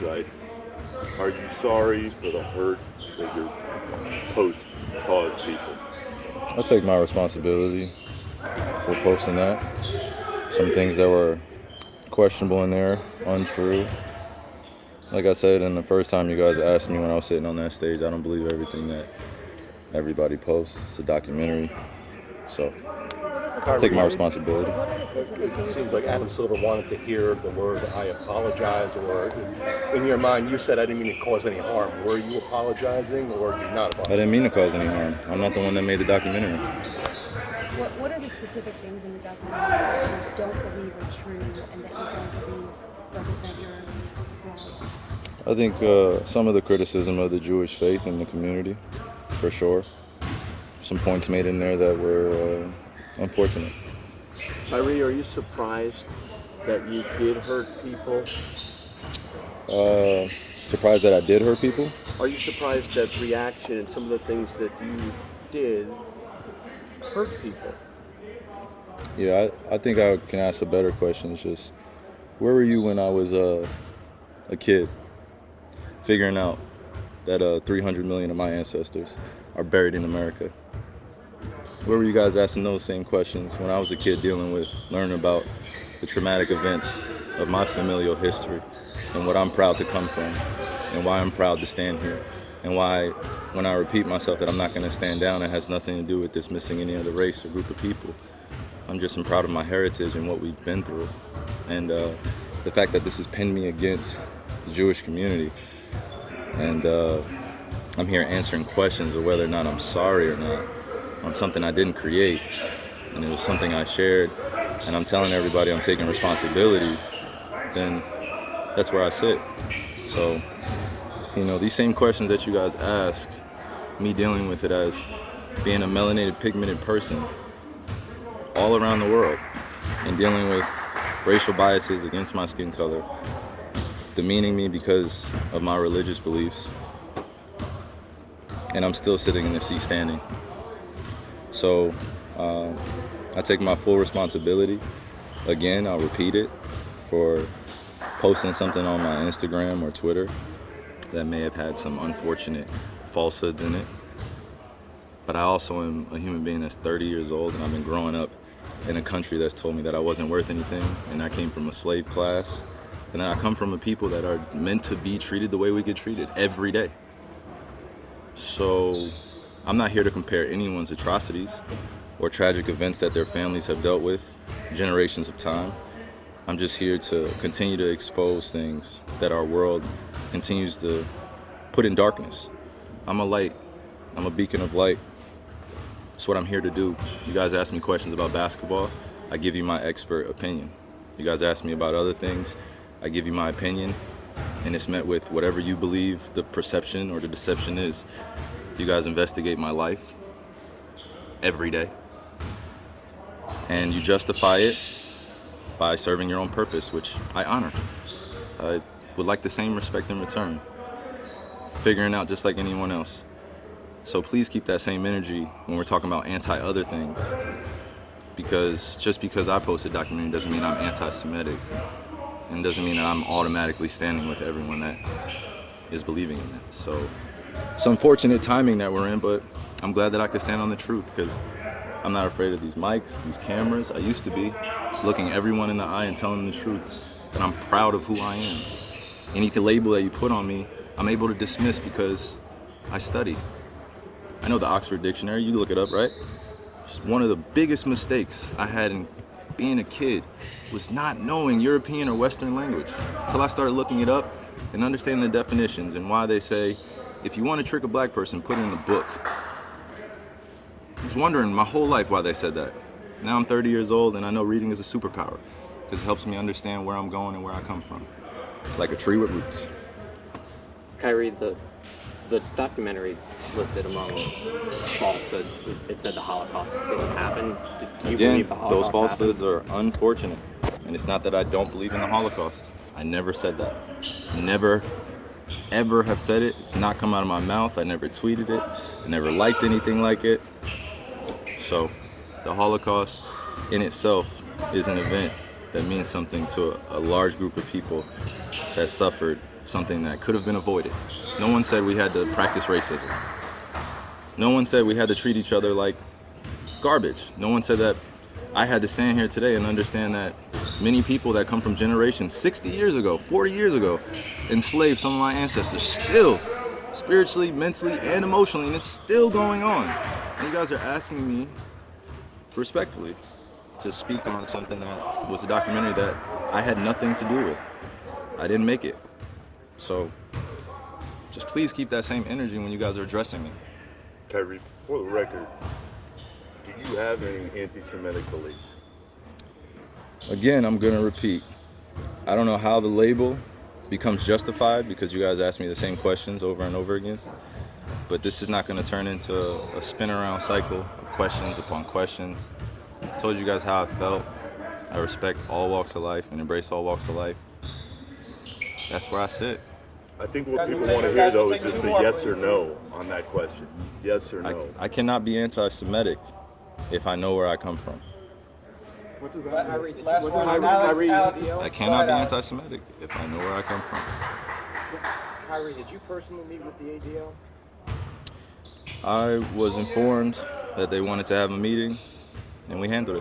hindsight, are you sorry for the hurt that your posts caused people? I take my responsibility for posting that. Some things that were questionable in there, untrue. Like I said, and the first time you guys asked me when I was sitting on that stage, I don't believe everything that everybody posts. It's a documentary. So I take my responsibility. It seems like Adam sort of wanted to hear the word "I apologize," or in your mind, you said, "I didn't mean to cause any harm." Were you apologizing, or did you not apologize? I didn't mean to cause any harm. I'm not the one that made the documentary. What are the specific things in the documentary that you don't believe are true and that you don't believe represent your wrongs? I think some of the criticism of the Jewish faith in the community, for sure. Some points made in there that were unfortunate. Kyrie, are you surprised that you did hurt people? Surprised that I did hurt people? Are you surprised that reaction and some of the things that you did hurt people? Yeah, I think I can ask a better question. It's just, where were you when I was a kid, figuring out that 300 million of my ancestors are buried in America? Where were you guys asking those same questions when I was a kid learning about the traumatic events of my familial history and what I'm proud to come from and why I'm proud to stand here and why when I repeat myself that I'm not going to stand down, it has nothing to do with dismissing any other race or group of people. I'm just proud of my heritage and what we've been through. And the fact that this has pinned me against the Jewish community. And I'm here answering questions of whether or not I'm sorry or not on something I didn't create. And it was something I shared. And I'm telling everybody I'm taking responsibility. Then that's where I sit. So, these same questions that you guys ask, me dealing with it as being a melanated, pigmented person all around the world and dealing with racial biases against my skin color, demeaning me because of my religious beliefs, and I'm still sitting in the seat standing. So I take my full responsibility. Again, I'll repeat it, for posting something on my Instagram or Twitter that may have had some unfortunate falsehoods in it. But I also am a human being that's 30 years old, and I've been growing up in a country that's told me that I wasn't worth anything, and I came from a slave class, and I come from a people that are meant to be treated the way we get treated every day. So I'm not here to compare anyone's atrocities or tragic events that their families have dealt with generations of time. I'm just here to continue to expose things that our world continues to put in darkness. I'm a light. I'm a beacon of light. That's what I'm here to do. You guys ask me questions about basketball, I give you my expert opinion. You guys ask me about other things, I give you my opinion, and it's met with whatever you believe the perception or the deception is. You guys investigate my life every day, and you justify it by serving your own purpose, which I honor. I would like the same respect in return, figuring out just like anyone else. So please keep that same energy when we're talking about anti-other things, because just because I post a documentary doesn't mean I'm anti-Semitic, and doesn't mean that I'm automatically standing with everyone that is believing in it. So it's unfortunate timing that we're in, but I'm glad that I could stand on the truth, because I'm not afraid of these mics, these cameras. I used to be, looking everyone in the eye and telling them the truth, and I'm proud of who I am. Any label that you put on me, I'm able to dismiss because I study. I know the Oxford Dictionary, you look it up, right? Just one of the biggest mistakes I had in being a kid was not knowing European or Western language until I started looking it up and understanding the definitions and why they say, if you want to trick a black person, put it in a book. I was wondering my whole life why they said that. Now I'm 30 years old and I know reading is a superpower because it helps me understand where I'm going and where I come from, like a tree with roots. Kyrie, the documentary listed among falsehoods, it said the Holocaust didn't happen. Do you believe the Holocaust those falsehoods happened? are unfortunate. And it's not that I don't believe in the Holocaust. I never said that. Never, ever have said it. It's not come out of my mouth. I never tweeted it. I never liked anything like it. So the Holocaust in itself is an event that means something to a large group of people that suffered something that could have been avoided. No one said we had to practice racism. No one said we had to treat each other like garbage. No one said that I had to stand here today and understand that many people that come from generations 60 years ago, 40 years ago, enslaved some of my ancestors still, spiritually, mentally, and emotionally, and it's still going on. And you guys are asking me, respectfully, to speak on something that was a documentary that I had nothing to do with. I didn't make it. So just please keep that same energy when you guys are addressing me. Kyrie, for the record, do you have any anti-Semitic beliefs? Again, I'm going to repeat. I don't know how the label becomes justified because you guys ask me the same questions over and over again. But this is not going to turn into a spin around cycle of questions upon questions. I told you guys how I felt. I respect all walks of life and embrace all walks of life. That's where I sit. I think what people want to hear, though, is just a yes or no on that question. Yes or no. I cannot be anti-Semitic if I know where I come from. I cannot be anti-Semitic if I know where I come from. Kyrie, did you personally meet with the ADL? I was informed that they wanted to have a meeting, and we handled it.